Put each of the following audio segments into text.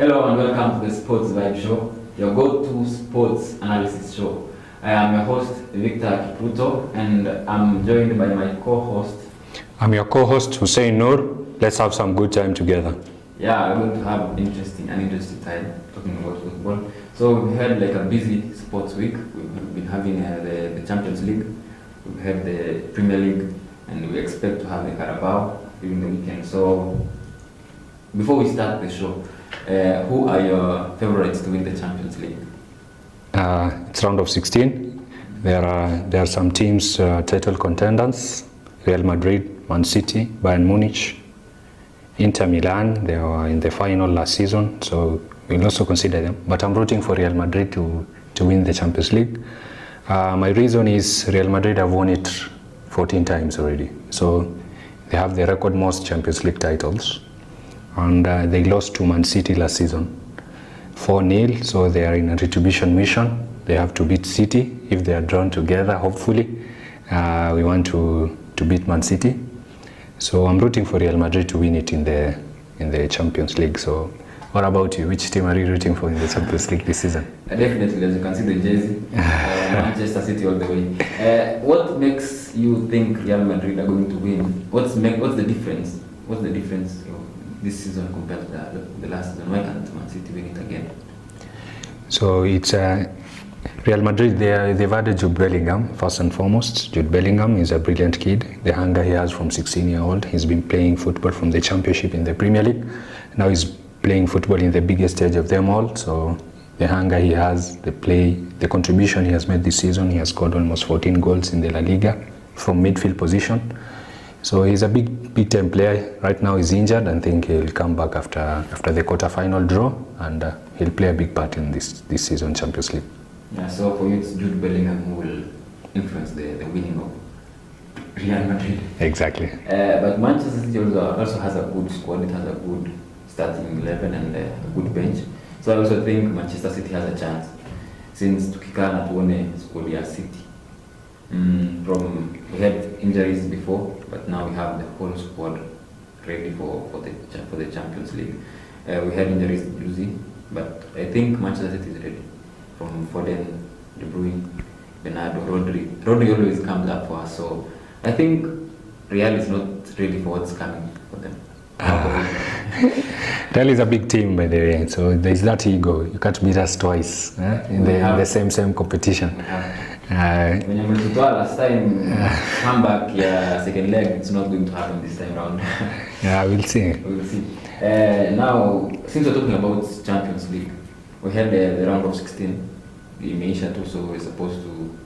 Hello and welcome to the Sports Vibe Show, your go-to sports analysis show. I am your host, Victor Kipruto, and I'm joined by my co-host. I'm your co-host, Hussein Noor. Let's have some good time together. Yeah, we're going to have an interesting time talking about football. So we had like a busy sports week. We've been having the Champions League, we have the Premier League, and we expect to have the Carabao during the weekend. So before we start the show, who are your favorites to win the Champions League? It's round of 16. There are some teams title contenders: Real Madrid, Man City, Bayern Munich, Inter Milan. They were in the final last season, so we'll also consider them. But I'm rooting for Real Madrid to win the Champions League. My reason is Real Madrid have won it 14 times already, so they have the record most Champions League titles. And they lost to Man City last season 4-0, so they are in a retribution mission. They have to beat City. If they are drawn together, hopefully we want to beat Man City. So I'm rooting for Real Madrid to win it in the Champions League. So what about you? Which team are you rooting for in the Champions League this season? Definitely, as you can see the jersey, Manchester City all the way. What makes you think Real Madrid are going to win? What's the difference? What's the difference this season compared to the last season? Why can't Man City win it again? So it's Real Madrid. They've added Jude Bellingham first and foremost. Jude Bellingham is a brilliant kid. The hunger he has from 16-year-old. He's been playing football from the Championship in the Premier League. Now he's playing football in the biggest stage of them all. So the hunger he has, the contribution he has made this season. He has scored almost 14 goals in the La Liga from midfield position. So he's a big time player. Right now he's injured and think he'll come back after the quarter-final draw, and he'll play a big part in this season Champions League. Yeah, so for you it's Jude Bellingham who will influence the winning of Real Madrid. Exactly. But Manchester City also has a good squad. It has a good starting 11 and a good bench. So I also think Manchester City has a chance, since tukikana tuone squad ya City. We had injuries before, but now we have the whole squad ready for the Champions League. We had injuries Lucy, but I think Manchester City is ready. From Foden, De Bruyne, Bernardo, Rodri. Rodri always comes up for us, so I think Real is not ready for what's coming for them. Real is a big team, by the way, so there's that ego. You can't beat us twice in the same competition. When you went to last time, come back, second leg, it's not going to happen this time around. Yeah, we'll see. We'll see. Now, since we're talking about Champions League, we had the round of 16. The Meisha too, so we're supposed to.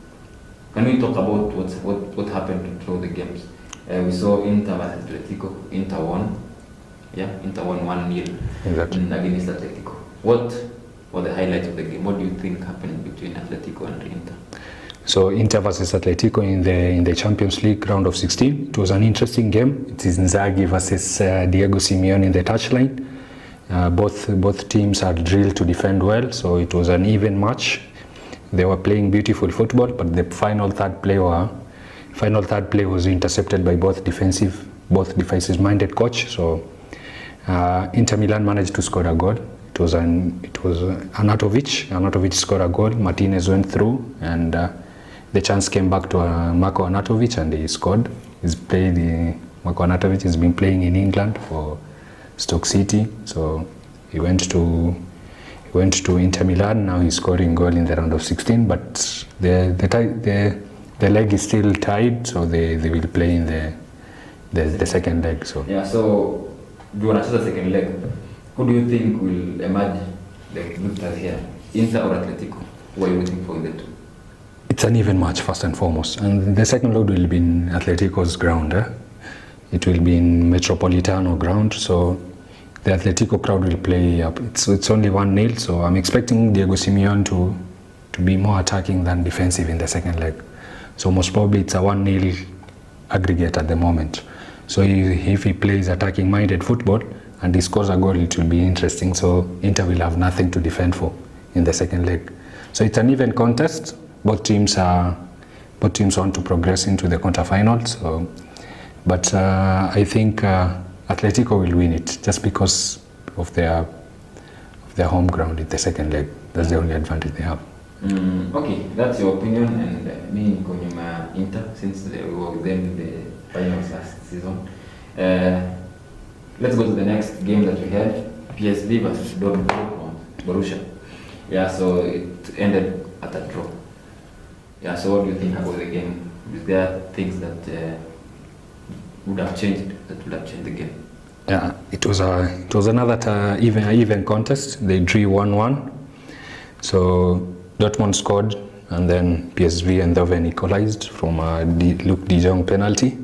Can we talk about what happened through the games? We saw Inter versus Atletico. Inter won. Yeah, Inter won 1-0 exactly against Atletico. What were the highlights of the game? What do you think happened between Atletico and Inter? So Inter versus Atletico in the Champions League round of 16. It was an interesting game. It is Inzaghi versus Diego Simeone in the touchline. Both teams are drilled to defend well, so it was an even match. They were playing beautiful football, but the final third play was intercepted by both defensive-minded coach. So Inter Milan managed to score a goal. It was Arnautovic. Arnautovic scored a goal. Martinez went through, and the chance came back to Marco Arnautovic, and he scored. Marco Arnautovic has been playing in England for Stoke City, so he went to Inter Milan. Now he's scoring goal in the round of 16, but the leg is still tied, so they will play in the second leg. So yeah, so do you want to the second leg? Who do you think will emerge the victors here, Inter or Atletico? Who are you rooting for in the two? It's an even match first and foremost, and the second leg will be in Atletico's ground. It will be in Metropolitano ground, so the Atletico crowd will play up. It's only 1-0, so I'm expecting Diego Simeone to be more attacking than defensive in the second leg. So most probably it's a 1-0 aggregate at the moment. So if he plays attacking-minded football and he scores a goal, it will be interesting. So Inter will have nothing to defend for in the second leg. So it's an even contest. Both teams want to progress into the quarterfinals. So, but I think Atletico will win it just because of their their home ground in the second leg. That's the only advantage they have. Okay, that's your opinion, and me niko nyuma Inter since we were with them in the finals last season. Let's go to the next game that we had, PSV versus Dortmund, Borussia. Yeah, so it ended at a draw. Yeah, so what do you think about the game? Is there things that would have changed, the game? Yeah, it was another even contest. They drew 1-1. So Dortmund scored, and then PSV and Doven equalized from a Luc de Jong penalty.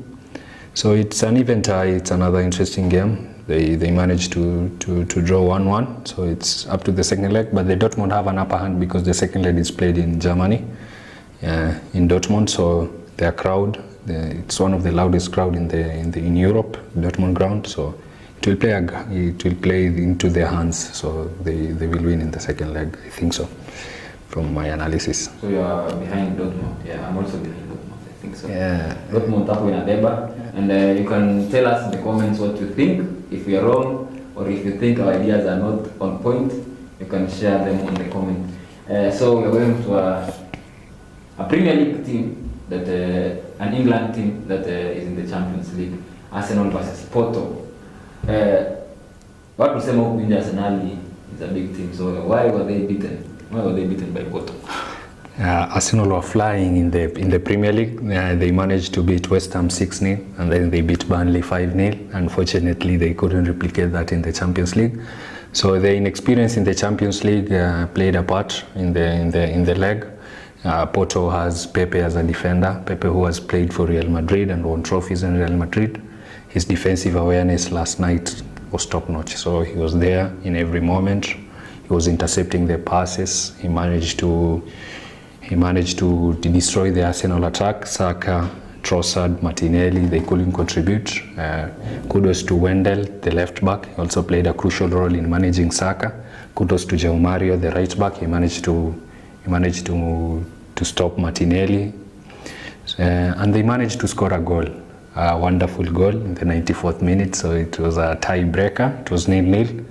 So it's an even tie. It's another interesting game. They managed to draw 1-1. So it's up to the second leg, but the Dortmund have an upper hand because the second leg is played in Germany, in Dortmund. So their crowd, it's one of the loudest crowd in Europe, Dortmund ground. So it will play into their hands. So they will win in the second leg. I think so, from my analysis. So you are behind Dortmund. Yeah, I'm also behind Dortmund. I think so. Yeah. Dortmund up in Adeba, and you can tell us in the comments what you think. If we are wrong, or if you think our ideas are not on point, you can share them on the comment. So we are going to a Premier League team, that an England team that is in the Champions League, Arsenal versus Porto. What we say about Arsenal is a big team. So why were they beaten? Why were they beaten by Porto? Arsenal were flying in the Premier League. They managed to beat West Ham 6-0, and then they beat Burnley 5-0. Unfortunately, they couldn't replicate that in the Champions League. So the inexperience in the Champions League played a part in the leg. Porto has Pepe as a defender. Pepe, who has played for Real Madrid and won trophies in Real Madrid. His defensive awareness last night was top-notch. So he was there in every moment. He was intercepting the passes. He managed to destroy the Arsenal attack. Saka, Trossard, Martinelli, they couldn't contribute. Kudos to Wendell, the left back. He also played a crucial role in managing Saka. Kudos to João Mario, the right back. He managed to stop Martinelli. And they managed to score a goal. A wonderful goal in the 94th minute. So it was a tie-breaker. It was 0-0.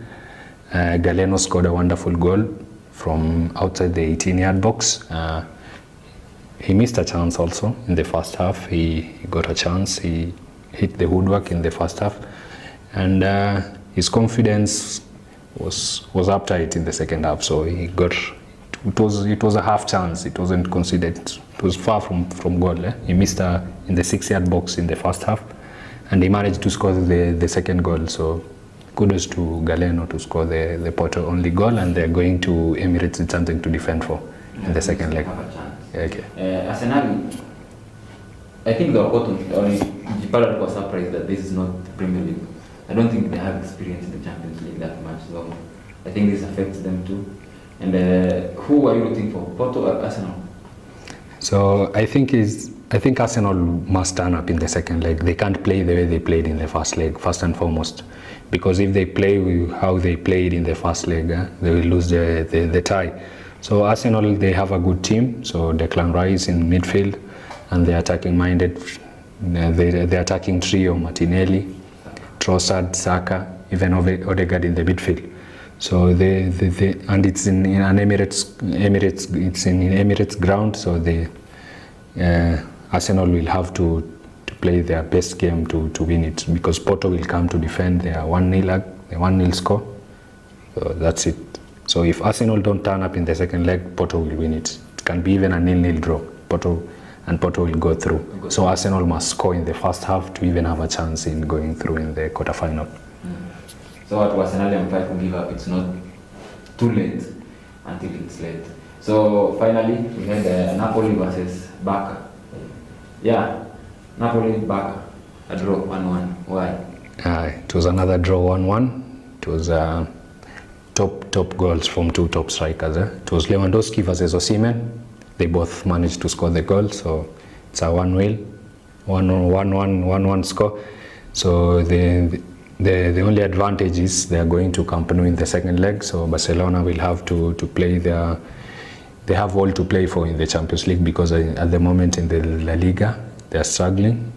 Galeno scored a wonderful goal from outside the 18-yard box. He missed a chance also in the first half. He got a chance. He hit the woodwork in the first half, and his confidence was uptight in the second half. So he got. It was a half chance. It wasn't considered. It was far from goal. He missed in the 6-yard box in the first half, and he managed to score the second goal. So kudos to Galeno to score the Porto only goal, and they're going to Emirates. It's something to defend for in the second leg. Okay. Arsenal, I think they were caught only. Gipara was surprised that this is not the Premier League. I don't think they have experience in the Champions League that much, so I think this affects them too. And who are you rooting for, Porto or Arsenal? So I think Arsenal must turn up in the second leg. They can't play the way they played in the first leg, first and foremost. Because if they play how they played in the first leg, they will lose the tie. So Arsenal, they have a good team. So Declan Rice in midfield, and they're attacking-minded. The attacking trio: Martinelli, Trossard, Saka, even Odegaard in the midfield. So and it's in an Emirates. It's in Emirates ground. So Arsenal will have to play their best game to win it, because Porto will come to defend their 1-0 score. So that's it. So if Arsenal don't turn up in the second leg, Porto will win it. It can be even a 0-0 draw. Porto will go through. So Arsenal must score in the first half to even have a chance in going through in the quarterfinal. So what Arsenal and try to give up, it's not too late until it's late. So finally, we had Napoli versus Barca. Yeah, Napoli, Barca, a draw 1-1. Why? It was another draw 1-1. It was top goals from two top strikers. It was Lewandowski versus Osimhen. They both managed to score the goal, so it's a 1-1 score. So the only advantage is they are going to Camp Nou in the second leg. So Barcelona will have to play their. They have all to play for in the Champions League, because at the moment in the La Liga they are struggling.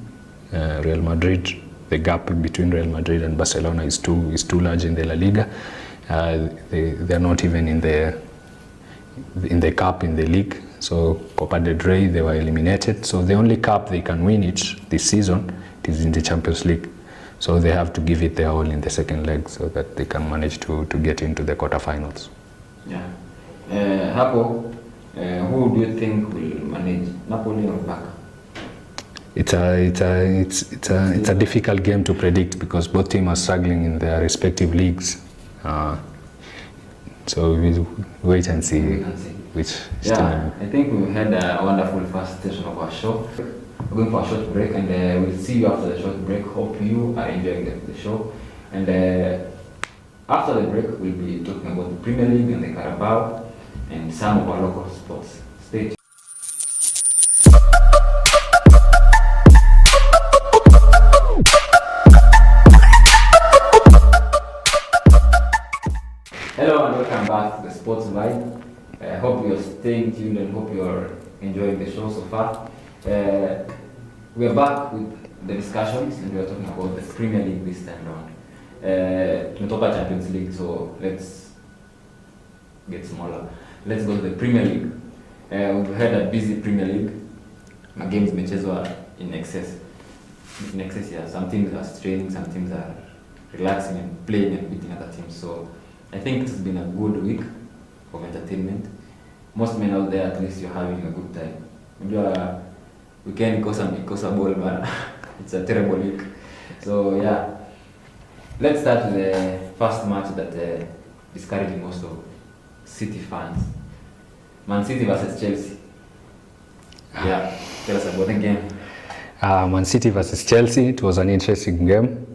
Real Madrid, the gap between Real Madrid and Barcelona is too large in the La Liga, They're not even in the cup, in the league. So Copa del Rey, they were eliminated. So the only cup they can win this season is in the Champions League. So they have to give it their all in the second leg so that they can manage to get into the quarterfinals. Yeah. Hapo, who do you think will manage, Napoli or Barca? It's a difficult game to predict because both teams are struggling in their respective leagues. So we'll wait and see. Which yeah, I think we had a wonderful first session of our show. We're going for a short break, and we'll see you after the short break. Hope you are enjoying the show. And after the break, we'll be talking about the Premier League and the Carabao and some of our local sports. Stay tuned. Hello and welcome back to the Sports Vibe. I hope you're staying tuned and hope you're enjoying the show so far. We are back with the discussions and we are talking about the Premier League this time around. Tumetoka Champions League, so let's get smaller. Let's go to the Premier League. We've had a busy Premier League. Games zimechezwa in excess. Yeah. Some teams are straining, some teams are relaxing and playing and beating other teams. So I think it's been a good week of entertainment. Most men out there, at least you're having a good time. We can ikosa ball, but it's a terrible week. So yeah, let's start with the first match that discouraging most of City fans. Man City versus Chelsea. Yeah, tell us about the game. Man City versus Chelsea, it was an interesting game.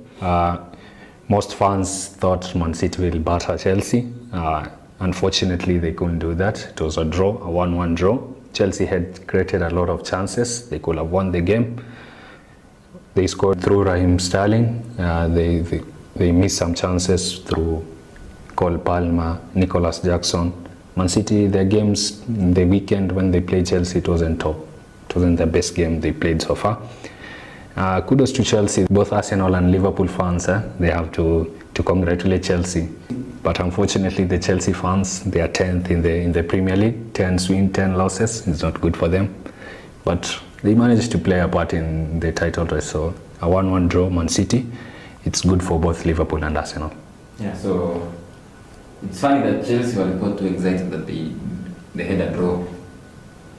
Most fans thought Man City will batter Chelsea. Unfortunately, they couldn't do that. It was a draw, a 1-1 draw. Chelsea had created a lot of chances. They could have won the game. They scored through Raheem Sterling. They missed some chances through Cole Palmer, Nicholas Jackson. Man City, their games in the weekend when they played Chelsea, it wasn't top. It wasn't the best game they played so far. Kudos to Chelsea. Both Arsenal and Liverpool fans, they have to congratulate Chelsea. But unfortunately, the Chelsea fans, they are 10th in the Premier League. 10 wins, 10 losses. It's not good for them. But they managed to play a part in the title race. So a 1-1 draw, Man City. It's good for both Liverpool and Arsenal. Yeah, so it's funny that Chelsea were got too excited that they had a draw.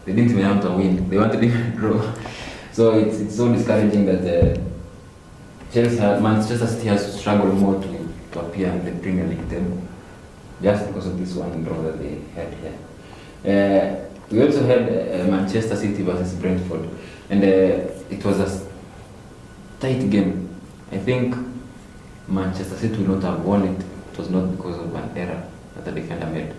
They didn't even want to win. They wanted to draw. So it's so discouraging that Manchester City has struggled more to appear in the Premier League table just because of this one draw that they had here. We also had Manchester City versus Brentford, and it was a tight game. I think Manchester City would not have won it. It was not because of an error that the defender made.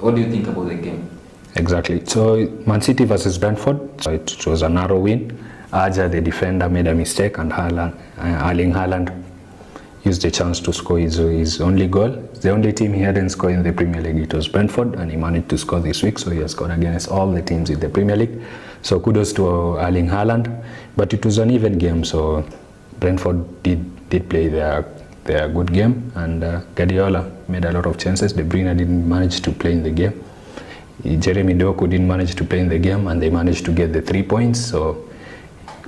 What do you think about the game? Exactly. So Man City versus Brentford, so it was a narrow win. Aja, the defender, made a mistake, and Erling Haaland used the chance to score his only goal. It's the only team he hadn't scored in the Premier League. It was Brentford, and he managed to score this week, so he has scored against all the teams in the Premier League. So kudos to Erling Haaland. But it was an even game, so Brentford did play their good game, and Guardiola made a lot of chances. De Bruyne didn't manage to play in the game. Jeremy Doku didn't manage to play in the game, and they managed to get the 3 points. So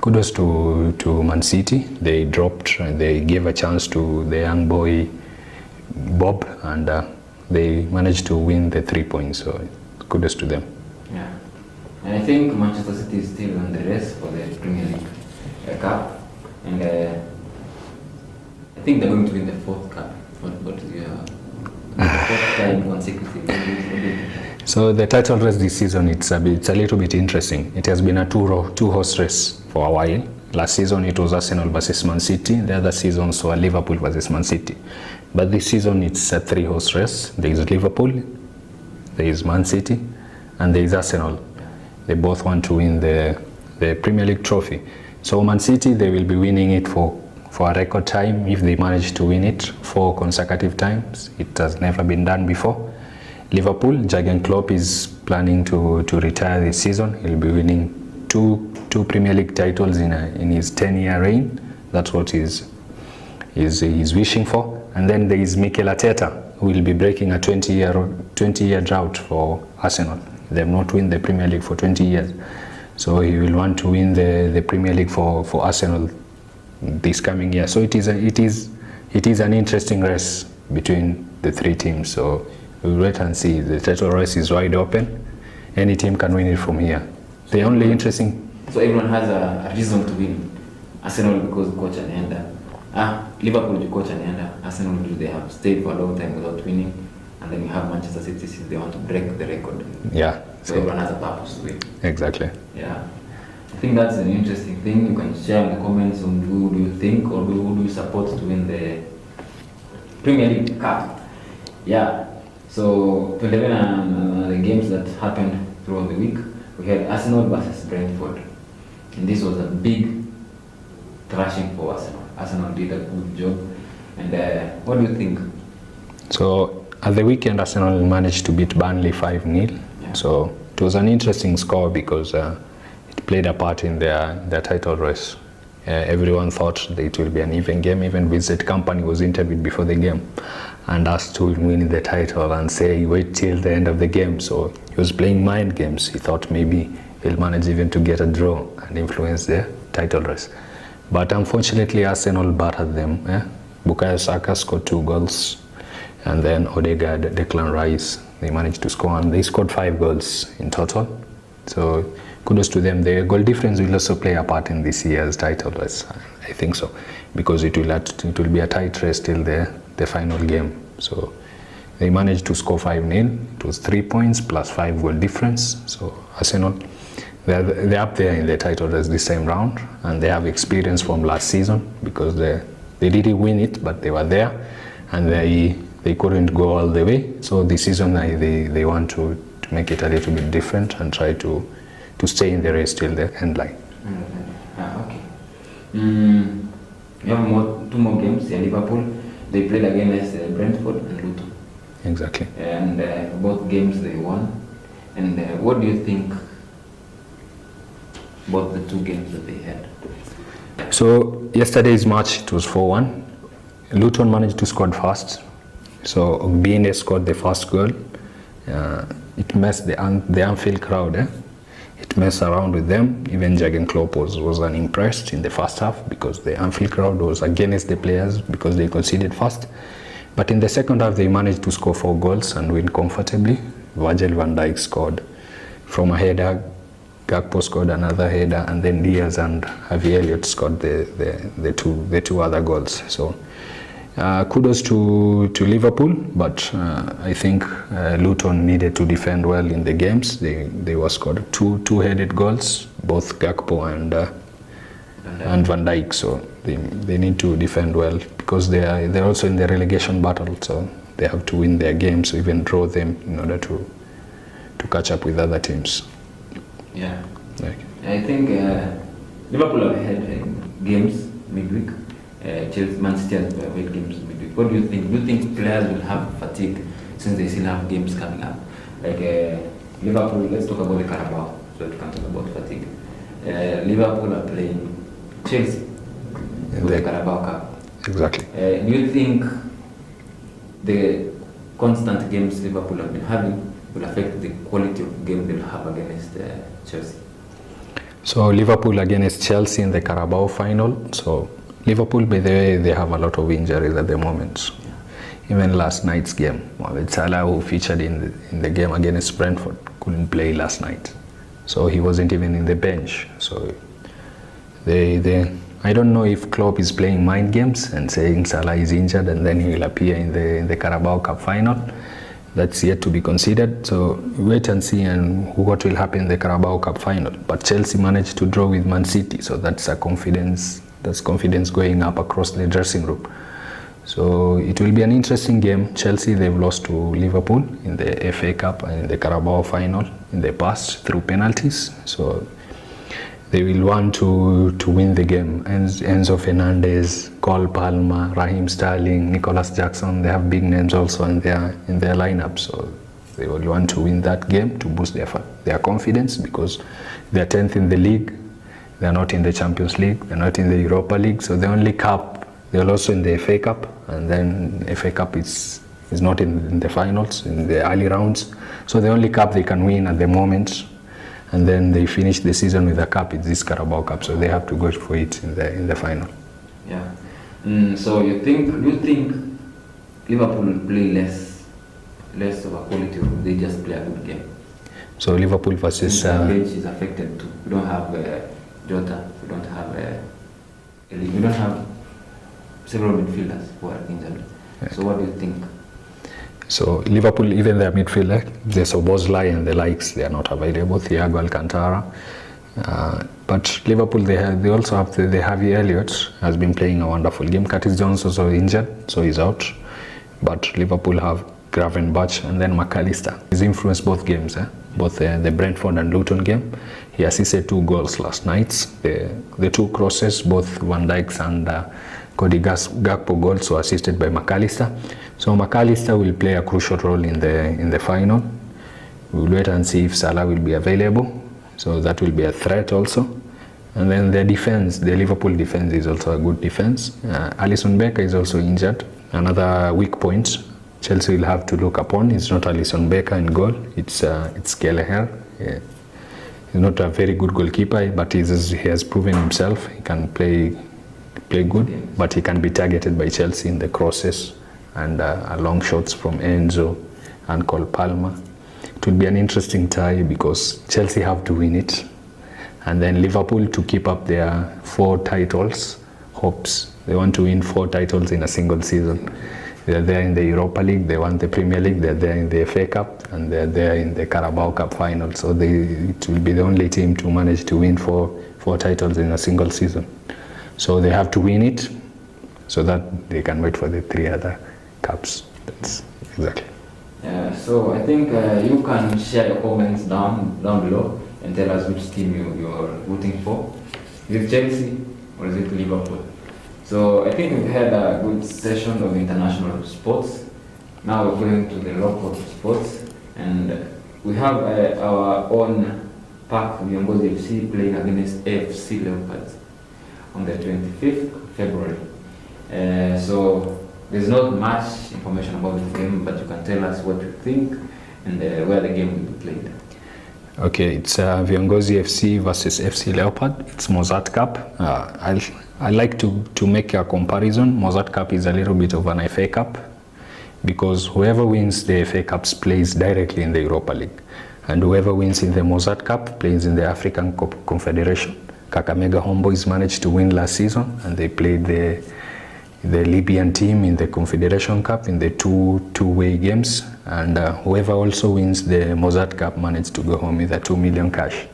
kudos to Man City. They dropped and they gave a chance to the young boy Bob, and they managed to win the 3 points. So kudos to them. Yeah, and I think Manchester City is still on the race for the Premier League Cup, and I think they're going to win the 4th cup. What is your 4th time consecutive? So the title race this season, it's a little bit interesting. It has been a two-horse race for a while. Last season it was Arsenal versus Man City. The other seasons were Liverpool versus Man City. But this season it's a 3-horse race. There is Liverpool, there is Man City, and there is Arsenal. They both want to win the Premier League trophy. So Man City, they will be winning it for a record time if they manage to win it 4 consecutive times. It has never been done before. Liverpool, Jurgen Klopp is planning to retire this season. He'll be winning two Premier League titles in his 10-year reign. That's what he's wishing for. And then there is Mikel Arteta, who will be breaking a 20-year drought for Arsenal. They have not won the Premier League for 20 years. So he will want to win the Premier League for Arsenal this coming year. So it is an interesting race between the three teams. So we'll wait and see. The title race is wide open. Any team can win it from here. The only interesting... So everyone has a reason to win. Arsenal because coach anaenda. Liverpool coach anaenda. Arsenal because they have stayed for a long time without winning. And then you have Manchester City since they want to break the record. Yeah. So everyone has a purpose to win. Exactly. Yeah. I think that's an interesting thing. You can share in the comments on who do you think or who do you support to win the Premier League Cup. Yeah. So to the games that happened throughout the week, we had Arsenal versus Brentford. And this was a big thrashing for Arsenal. Arsenal did a good job. And what do you think? So at the weekend, Arsenal managed to beat Burnley 5-0. Yeah. So it was an interesting score because it played a part in their title race. Everyone thought that it will be an even game. Even Vincent Kompany was interviewed before the game and asked to win the title and say wait till the end of the game. So he was playing mind games. He thought maybe he'll manage even to get a draw and influence the title race. But unfortunately, Arsenal battered them. Bukayo Saka scored 2 goals, and then Odegaard, Declan Rice, they managed to score, and they scored 5 goals in total. So kudos to them. The goal difference will also play a part in this year's title race. I think so, because it will be a tight race till the final game. So they managed to score 5-0. It was 3 points plus 5 goal difference. So Arsenal, they're up there in the title race this time round, and they have experience from last season because they didn't win it, but they were there, and they couldn't go all the way. So this season they want to make it a little bit different and try to stay in the race till the end line. Okay. We have 2 more games in Liverpool. They played against Brentford and Luton. Exactly. And both games they won. And what do you think about the 2 games that they had? So yesterday's match, it was 4-1. Luton managed to score first. So Ogbene scored the first goal. It messed the Anfield crowd. It messed around with them. Even Jurgen Klopp was unimpressed in the first half because the Anfield crowd was against the players because they conceded first. But in the second half, they managed to score 4 goals and win comfortably. Virgil van Dijk scored from a header, Gakpo scored another header, and then Diaz and Harvey Elliott scored the two other goals. So kudos to Liverpool, but I think Luton needed to defend well in the games. They were scored two-headed goals, both Gakpo and Van Dijk. So they need to defend well because they're also in the relegation battle. So they have to win their games, or even draw them in order to catch up with other teams. Yeah. I think Liverpool have had games midweek. Chelsea, Man City has played games midweek. What do you think? Do you think players will have fatigue since they still have games coming up? Like Liverpool, let's talk about the Carabao, so we can talk about fatigue. Liverpool are playing Chelsea in the Carabao Cup. Exactly. Do you think the constant games Liverpool have been having will affect the quality of game they'll have against Chelsea? So Liverpool against Chelsea in the Carabao final. So Liverpool, by the way, they have a lot of injuries at the moment. Yeah. Even last night's game, Mohamed Salah, who featured in the game against Brentford, couldn't play last night. So he wasn't even in the bench. So I don't know if Klopp is playing mind games and saying Salah is injured and then he will appear in the Carabao Cup final. That's yet to be considered. So wait and see and what will happen in the Carabao Cup final. But Chelsea managed to draw with Man City, so that's a confidence. That's confidence going up across the dressing room. So it will be an interesting game. Chelsea, they've lost to Liverpool in the FA Cup and in the Carabao final in the past through penalties. So they will want to win the game. Enzo Fernandez, Cole Palmer, Raheem Sterling, Nicholas Jackson, they have big names also in their lineup. So they will want to win that game to boost their confidence because they're 10th in the league. They're not in the Champions League, they're not in the Europa League. So the only cup They're also in the FA Cup, and then FA Cup is not in the finals, in the early rounds. So the only cup they can win at the moment, and then they finish the season with a cup, it's this Carabao Cup. So they have to go for it in the final. Yeah. So do you think Liverpool will play less of a quality, or they just play a good game? So Liverpool versus... the bench is affected too. We don't have Jota, we don't have several midfielders who are injured. Yeah. So what do you think? So Liverpool, even their midfielder, the Szoboszlai and the likes, they are not available. Thiago Alcantara. But Liverpool, they also have the Harvey Elliott has been playing a wonderful game. Curtis Jones also injured, so he's out. But Liverpool have Gravenberch and then McAllister. He's influenced both games, both the Brentford and Luton game. He assisted 2 goals last night. The 2 crosses, both Van Dijk's and Cody Gakpo goals were assisted by McAllister. So McAllister will play a crucial role in the final. We'll wait and see if Salah will be available. So that will be a threat also. And then the defense, the Liverpool defense is also a good defense. Alisson Becker is also injured. Another weak point Chelsea will have to look upon. It's not Alisson Becker in goal. It's Kelleher. Yeah. He's not a very good goalkeeper, but he has proven himself. He can play good, but he can be targeted by Chelsea in the crosses and long shots from Enzo and Cole Palmer. It will be an interesting tie because Chelsea have to win it, and then Liverpool to keep up their 4 titles hopes. They want to win 4 titles in a single season. They're there in the Europa League, they won the Premier League, they're there in the FA Cup, and they're there in the Carabao Cup final. So it will be the only team to manage to win 4 titles in a single season. So they have to win it so that they can wait for the 3 other cups. That's exactly. Yeah, so I think you can share your comments down below and tell us which team you're rooting for. Is it Chelsea or is it Liverpool? So I think we've had a good session of international sports. Now we're going to the local sports, and we have our own Park Viongozi FC playing against AFC Leopards on the 25th of February. So there's not much information about the game, but you can tell us what you think and where the game will be played. Okay, it's Viongozi FC versus FC Leopard. It's Mozzart Cup. I like to make a comparison. Mozzart Cup is a little bit of an FA Cup because whoever wins the FA Cups plays directly in the Europa League, and whoever wins in the Mozzart Cup plays in the African Confederation. Kakamega Homeboys managed to win last season, and they played the Libyan team in the Confederation Cup in the two-way games, and whoever also wins the Mozzart Cup managed to go home with a 2 million cash.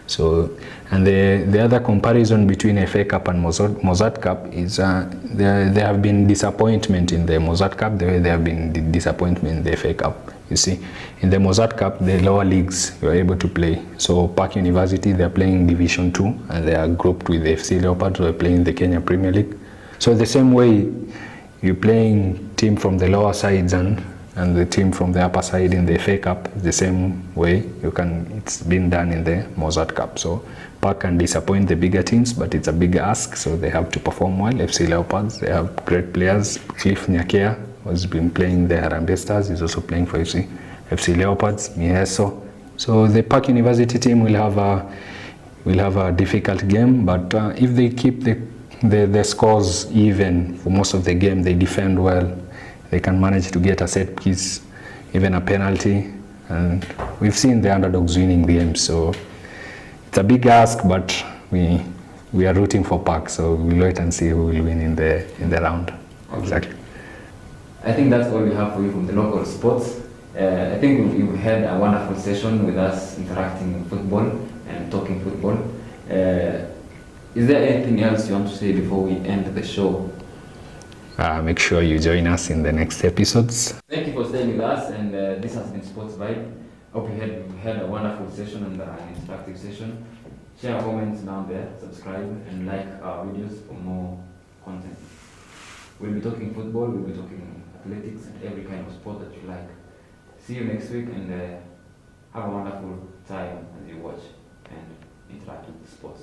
So, and the other comparison between FA Cup and Mozzart Cup is there have been disappointment in the Mozzart Cup the way there have been disappointment in the FA Cup. You see, in the Mozzart Cup, the lower leagues were able to play. So Park University, they're playing Division 2, and they are grouped with the FC Leopards, who are playing the Kenya Premier League. So the same way you're playing team from the lower sides and the team from the upper side in the FA Cup, the same way it's been done in the Mozzart Cup. So Park can disappoint the bigger teams, but it's a big ask, so they have to perform well. FC Leopards, they have great players. Cliff Nyakea has been playing the Harambee Stars, he's also playing for FC Leopards, Mieso. So the Park University team will have a difficult game, but if they keep the scores even for most of the game, they defend well, they can manage to get a set piece, even a penalty, and we've seen the underdogs winning games. So it's a big ask, but we are rooting for Park, so we'll wait and see who will win in the round. Okay. Exactly. I think that's all we have for you from the local sports. I think we've had a wonderful session with us interacting in football and talking football. Is there anything else you want to say before we end the show? Make sure you join us in the next episodes. Thank you for staying with us, and this has been Sports Vibe. Hope you had a wonderful session and an interactive session. Share comments down there, subscribe, and like our videos for more content. We'll be talking football, we'll be talking athletics, and every kind of sport that you like. See you next week, and have a wonderful time as you watch and interact with the sports.